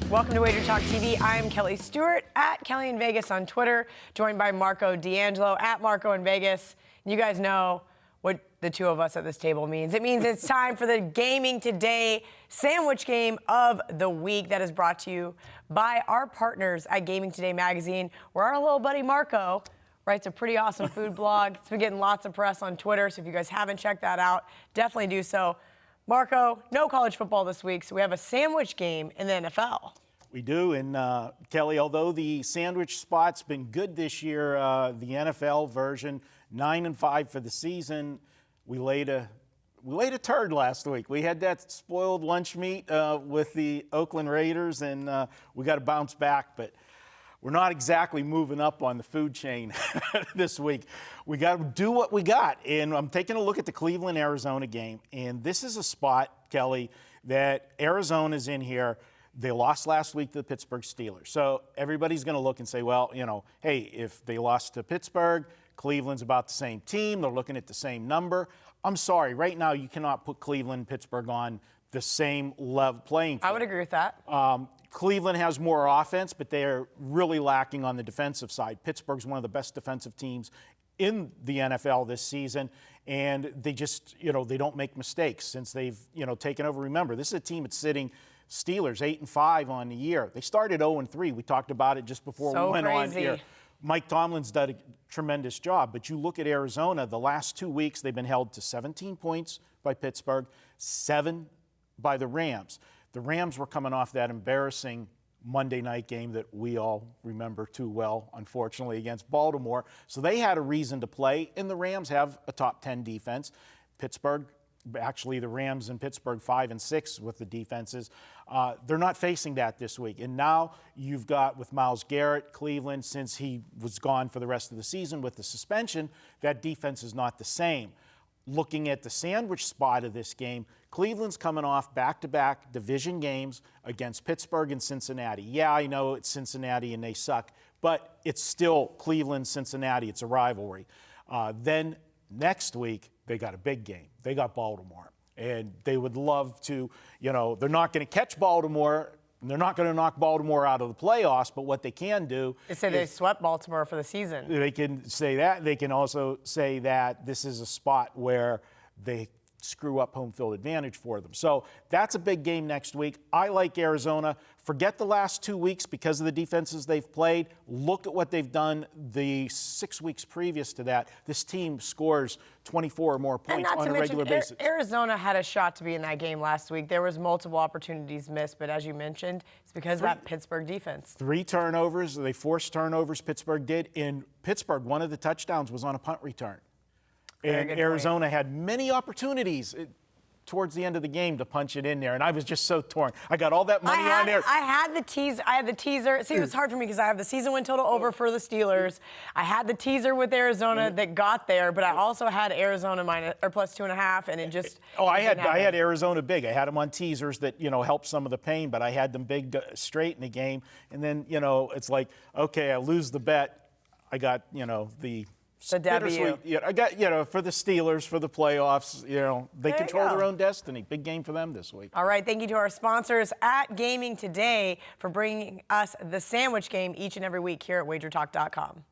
Welcome to WagerTalk TV. I'm Kelly Stewart at Kelly in Vegas on Twitter, joined by Marco D'Angelo at Marco in Vegas. You guys know what the two of us at this table means. It means it's time for the Gaming Today sandwich game of the week that is brought to you by our partners at Gaming Today magazine, where our little buddy Marco writes a pretty awesome food blog. It's been getting lots of press on Twitter, so if you guys haven't checked that out, definitely do so. Marco, no college football this week, so we have a sandwich game in the NFL. We do, and Kelly, although the sandwich spot's been good this year, the NFL version, 9-5 for the season, we laid a turd last week. We had that spoiled lunch meat with the Oakland Raiders, and we got to bounce back, but we're not exactly moving up on the food chain this week. We got to do what we got. And I'm taking a look at the Cleveland-Arizona game. And this is a spot, Kelly, that Arizona's in here. They lost last week to the Pittsburgh Steelers. So everybody's going to look and say, well, you know, hey, if they lost to Pittsburgh, Cleveland's about the same team. They're looking at the same number. I'm sorry. Right now, you cannot put Cleveland and Pittsburgh on the same level playing field. I would agree with that. Cleveland has more offense, but they're really lacking on the defensive side. Pittsburgh's one of the best defensive teams in the NFL this season, and they just, you know, they don't make mistakes since they've, you know, taken over. Remember, this is a team that's sitting Steelers 8-5 on the year. They started 0-3. We talked about it just before we went on here. Mike Tomlin's done a tremendous job, but you look at Arizona, the last 2 weeks they've been held to 17 points by Pittsburgh, 7 by the Rams. The Rams were coming off that embarrassing Monday night game that we all remember too well, unfortunately, against Baltimore. So they had a reason to play, and the Rams have a top 10 defense. Pittsburgh, actually the Rams and Pittsburgh 5-6 with the defenses. They're not facing that this week. And now you've got with Myles Garrett, Cleveland, since he was gone for the rest of the season with the suspension, that defense is not the same. Looking at the sandwich spot of this game, Cleveland's coming off back-to-back division games against Pittsburgh and Cincinnati. Yeah, I know it's Cincinnati and they suck, but it's still Cleveland-Cincinnati. It's a rivalry. Then next week, they got a big game. They got Baltimore, and they would love to, you know, they're not going to catch Baltimore. They're not going to knock Baltimore out of the playoffs, but what they can do is say they swept Baltimore for the season. They can say that. They can also say that this is a spot where they screw up home field advantage for them. So that's a big game next week. I like Arizona. Forget the last 2 weeks because of the defenses they've played. Look at what they've done the 6 weeks previous to that. This team scores 24 or more points on a regular basis. Arizona had a shot to be in that game last week. There was multiple opportunities missed, but as you mentioned, it's because of that Pittsburgh defense. 3 turnovers. They forced turnovers, Pittsburgh did. In Pittsburgh, one of the touchdowns was on a punt return. And Arizona had many opportunities towards the end of the game to punch it in there, and I was just so torn. I got all that money on there. I had the teaser. See, it was hard for me because I have the season win total over for the Steelers. I had the teaser with Arizona that got there, but I also had Arizona plus 2.5, and it just. I had Arizona big. I had them on teasers that, you know, helped some of the pain, but I had them big straight in the game, and then, you know, it's like, okay, I lose the bet. I got, you know, the W. Yeah, I got, you know, for the Steelers, for the playoffs, you know, they control their own destiny. Big game for them this week. All right, thank you to our sponsors at Gaming Today for bringing us the sandwich game each and every week here at WagerTalk.com.